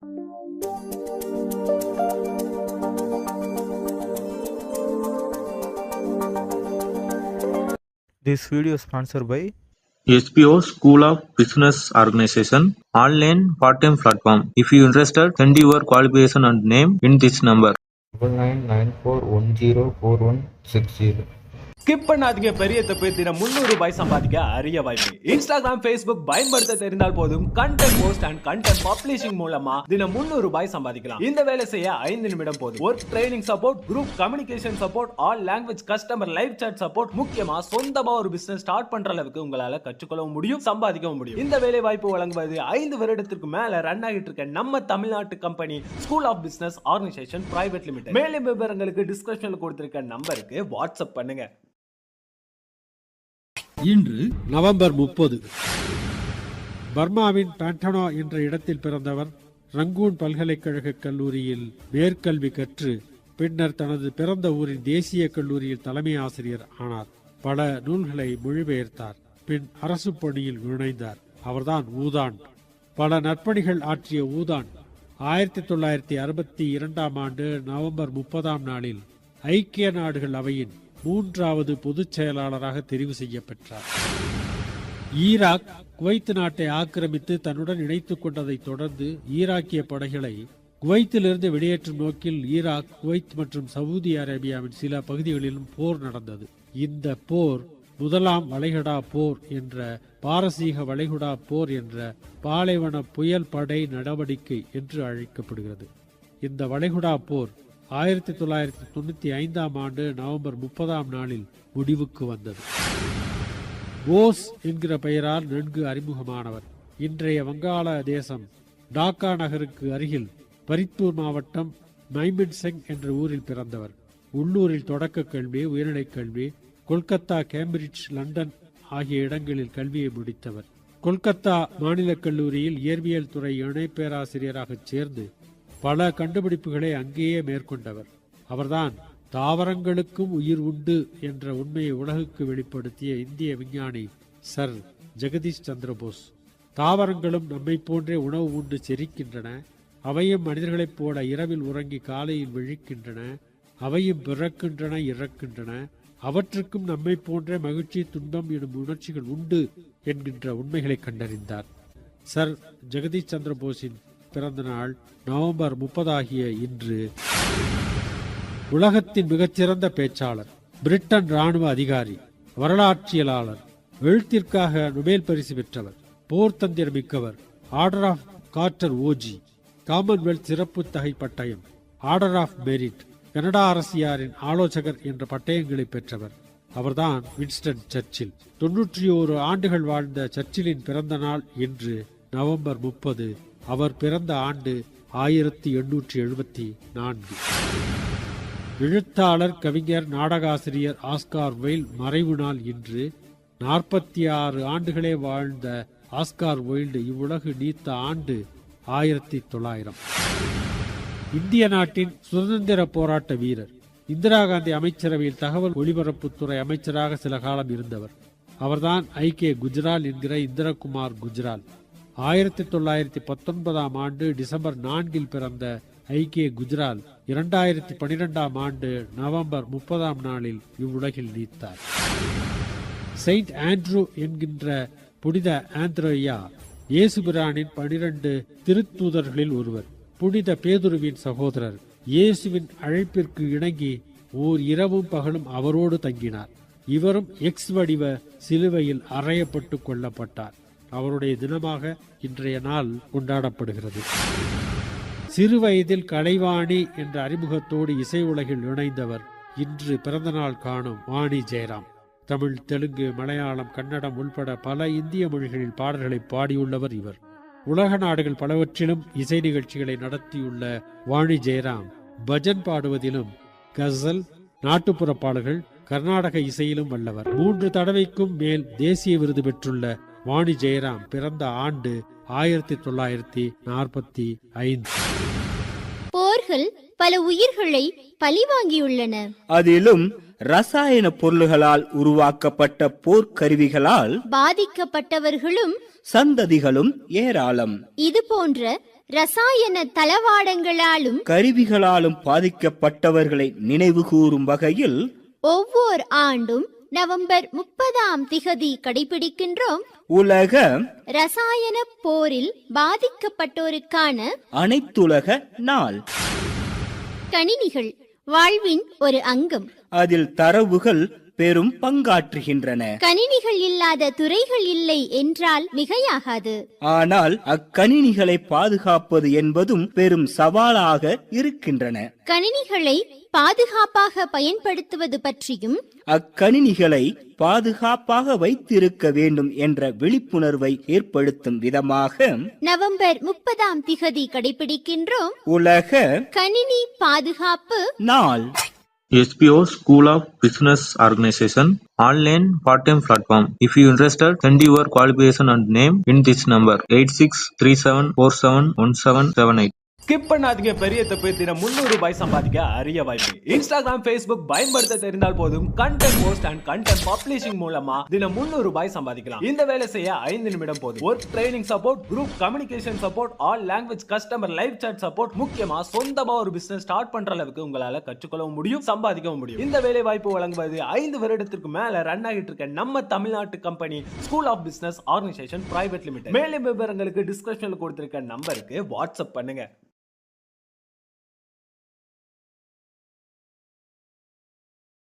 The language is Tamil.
This video is sponsored by SPO School of Business Organization online part-time platform. If you interested, send your qualification and name in this number. 9994104160. Skip பண்ணாதீங்க, பெரிய தப்பு. தினம் 300 ரூபாய் சம்பாதிக்க அரிய வாய்ப்பு. இன்ஸ்டாகிராம், ஃபேஸ்புக் பயன்படுத்த தெரிந்தால் போதும். Content post and content publishing மூலமா தினம் 300 ரூபாய் சம்பாதிக்கலாம். இந்த வேலை செய்ய 5 நிமிடம் போதும். Work training support, group communication support, all language customer live chat support, முக்கியமா சொந்தமா ஒரு பிசினஸ் ஸ்டார்ட் பண்ற அளவுக்கு உங்களால கற்றுக்கொள்ளவும் முடியும், சம்பாதிக்கவும் முடியும். இந்த வேலை வாய்ப்பு வழங்குவது 5 வருடத்திற்கு மேல ரன் ஆகிட்டு இருக்க நம்ம தமிழ்நாட்டு company school of business organization private limited. மேலும் விவரங்களுக்கு டிஸ்கிரிப்ஷன்ல கொடுத்திருக்க நம்பருக்கு வாட்ஸ்அப் பண்ணுங்க. இன்று நவம்பர் 30. பர்மாவின் பாண்டனோ என்ற இடத்தில் பிறந்தவர் ரங்கூன் பல்கலைக்கழக கல்லூரியில் மேற்கல்வி கற்று பின்னர் தனது பிறந்த ஊரின் தேசிய கல்லூரியில் தலைமை ஆசிரியர் ஆனார். பல நூல்களை மொழிபெயர்த்தார். பின் அரசு பணியில் நுழைந்தார். அவர்தான் ஊதான். பல நற்பணிகள் ஆற்றிய ஊதான் 1962 ஆண்டு நவம்பர் 30 ஐக்கிய நாடுகள் அவையின் 3வது பொதுச் செயலாளராக தெரிவு செய்யப்பட்டார். ஈராக் குவைத் நாட்டை ஆக்கிரமித்து தன்னுடன் இணைத்துக் கொண்டதை தொடர்ந்து ஈராக்கிய படைகளை குவைத்திலிருந்து வெளியேற்றும் நோக்கில் ஈராக், குவைத் மற்றும் சவுதி அரேபியாவின் சில பகுதிகளிலும் போர் நடந்தது. இந்த போர் முதலாம் வளைகுடா போர் என்ற பாரசீக வளைகுடா போர் என்ற பாலைவன புயல் படை நடவடிக்கை என்று அழைக்கப்படுகிறது. இந்த வளைகுடா போர் 1995 ஆண்டு நவம்பர் 30 முடிவுக்கு வந்தது. போஸ் என்கிற பெயரால் நன்கு அறிமுகமானவர். இன்றைய வங்காள தேசம் டாக்கா நகருக்கு அருகில் பரித்பூர் மாவட்டம் மைமின்சிங் என்ற ஊரில் பிறந்தவர். உள்ளூரில் தொடக்க கல்வி, உயர்நிலைக் கல்வி, கொல்கத்தா, கேம்பிரிட்ஜ், லண்டன் ஆகிய இடங்களில் கல்வியை முடித்தவர். கொல்கத்தா மாநில கல்லூரியில் இயற்பியல் துறை இணை பேராசிரியராக சேர்ந்து பல கண்டுபிடிப்புகளை அங்கேயே மேற்கொண்டவர். அவர்தான் தாவரங்களுக்கும் உயிர் உண்டு என்ற உண்மையை உலகுக்கு வெளிப்படுத்திய இந்திய விஞ்ஞானி சர் ஜெகதீஷ் சந்திர போஸ். தாவரங்களும் நம்மை போன்றே உணவு உண்டு செரிக்கின்றன. அவையும் மனிதர்களைப் போல இரவில் உறங்கி காலையில் விழிக்கின்றன. அவையும் பிறக்கின்றன, இறக்கின்றன. அவற்றுக்கும் நம்மை போன்ற மகிழ்ச்சி, துன்பம் எனும் உணர்ச்சிகள் உண்டு என்கின்ற உண்மைகளை கண்டறிந்தார். சர் ஜெகதீஷ் சந்திர போஸின் பிறந்த நாள் நவம்பர் 30 ஆகிய இன்று உலகத்தின் மிகச்சிறந்த பேச்சாளர், பிரிட்டன் இராணுவ அதிகாரி, வரலாற்றியலாளர், எழுத்திற்காக நொபேல் பரிசு பெற்றவர், போர்த்தந்திரம் மிக்கவர், ஆர்டர் ஆஃப் கார்ட்டர் ஓஜி, காமன்வெல்த் சிறப்பு தகை பட்டயம், ஆர்டர் ஆஃப் மெரிட், கனடா அரசியாரின் ஆலோசகர் என்ற பட்டயங்களை பெற்றவர். அவர்தான் வின்ஸ்டன் சர்ச்சில். 91 ஆண்டுகள் வாழ்ந்த சர்ச்சிலின் பிறந்த நாள் இன்று நவம்பர் 30. அவர் பிறந்த ஆண்டு 1874. எழுத்தாளர், கவிஞர், நாடகாசிரியர் ஆஸ்கார் வைல்ட் மறைவு நாள் இன்று. 46 ஆண்டுகளே வாழ்ந்த ஆஸ்கார் வைல்டு இவ்வுலகு நீத்த ஆண்டு 1900. இந்திய நாட்டின் சுதந்திர போராட்ட வீரர், இந்திரா காந்தி அமைச்சரவையில் தகவல் ஒலிபரப்புத்துறை அமைச்சராக சில காலம் இருந்தவர். அவர்தான் ஐக்கிய குஜரால் என்கிற இந்திரகுமார் குஜரால். 1919 ஆண்டு டிசம்பர் 4 பிறந்த ஐக்கிய குஜரால் 2012 ஆண்டு நவம்பர் 30 இவ்வுலகில் நீத்தார். செயின்ட் ஆண்ட்ரூ என்கின்ற புனித ஆந்திரேயா இயேசுபிரானின் 12 திருத்தூதர்களில் ஒருவர். புனித பேதுருவின் சகோதரர். இயேசுவின் அழைப்பிற்கு இணங்கி ஓர் இரவும் பகலும் அவரோடு தங்கினார். இவரும் எக்ஸ் வடிவ சிலுவையில் அறையப்பட்டு கொல்லப்பட்டார். அவருடைய தினமாக இன்றைய நாள் கொண்டாடப்படுகிறது. சிறு வயதில் கலைவாணி என்ற அறிமுகத்தோடு இசை உலகில் இணைந்தவர் இன்று பிறந்த நாள் காணும் வாணி ஜெயராம். தமிழ், தெலுங்கு, மலையாளம், கன்னடம் உள்பட பல இந்திய மொழிகளில் பாடல்களை பாடியுள்ளவர் இவர். உலக நாடுகள் பலவற்றிலும் இசை நிகழ்ச்சிகளை நடத்தியுள்ள வாணி ஜெயராம் பஜன் பாடுவதிலும், கசல், நாட்டுப்புற பாடல்கள், கர்நாடக இசையிலும் வல்லவர். 3 தடவைக்கும் மேல் தேசிய விருது பெற்றுள்ள வாணி ஜெயராம் பிறந்த ஆண்டு 1945. போர்கள் பல உயிர்களை பழிவாங்கியுள்ளன. அதிலும் ரசாயன பொருள்களால் உருவாக்கப்பட்ட போர்க்கருவிகளால் பாதிக்கப்பட்டவர்களும் சந்ததிகளும் ஏராளம். இது போன்ற ரசாயன தளவாடங்களாலும் கருவிகளாலும் பாதிக்கப்பட்டவர்களை நினைவு கூறும் வகையில் ஒவ்வொரு ஆண்டும் நவம்பர் 30ஆம் திகதி கடைபிடிக்கின்றோம் உலக ரசாயன போரில் பாதிக்கப்பட்டோருக்கான அனைத்துலக நாள். கணினிகள் வாழ்வின் ஒரு அங்கம். அதில் தரவுகள் பெரும் பங்காற்றுகின்றன. கணினிகள் இல்லாத துறைகள் இல்லை என்றால் மிகையாகாது. ஆனால் அக்கணினிகளை பாதுகாப்பது என்பதும் பெரும் சவாலாக இருக்கின்றன. கணினிகளை பாதுகாப்பாக பயன்படுத்துவது பற்றியும் அக்கணினிகளை பாதுகாப்பாக வைத்திருக்க வேண்டும் என்ற விழிப்புணர்வை ஏற்படுத்தும் விதமாக நவம்பர் 30ஆம் திகதி கடைபிடிக்கின்றோம் உலக கணினி பாதுகாப்பு நாள். SPO School of Business Organization online part-time platform. If you interested, send your qualification and name in this number 8637471778. Skip பண்ணாதீங்க, பெரிய தப்பு. தினம் 300 ரூபாய் சம்பாதிக்க அரிய வாய்ப்பு. இன்ஸ்டாகிராம், ஃபேஸ்புக் பயன்படுத்த தெரிந்தால் போதும் content post and content publishing மூலமா தினம் 300 ரூபாய் சம்பாதிக்கலாம். இந்த வேலை செய்ய 5 நிமிடம் போதும். Work training support, group communication support, all language customer live chat support, முக்கியமா சொந்தமா ஒரு பிசினஸ் ஸ்டார்ட் பண்ற அளவுக்கு உங்களால கற்றுக்கொள்ளவும் முடியும், சம்பாதிக்கவும் முடியும். இந்த வேலை வாய்ப்பு வழங்குவது 5 வருடத்திற்கு மேல ரன் ஆகிட்டு இருக்க நம்ம தமிழ்நாட்டு company school of business organization private limited. மேலும் விவரங்களுக்கு டிஸ்கிரிப்ஷன்ல கொடுத்திருக்க நம்பருக்கு வாட்ஸ்அப் பண்ணுங்க.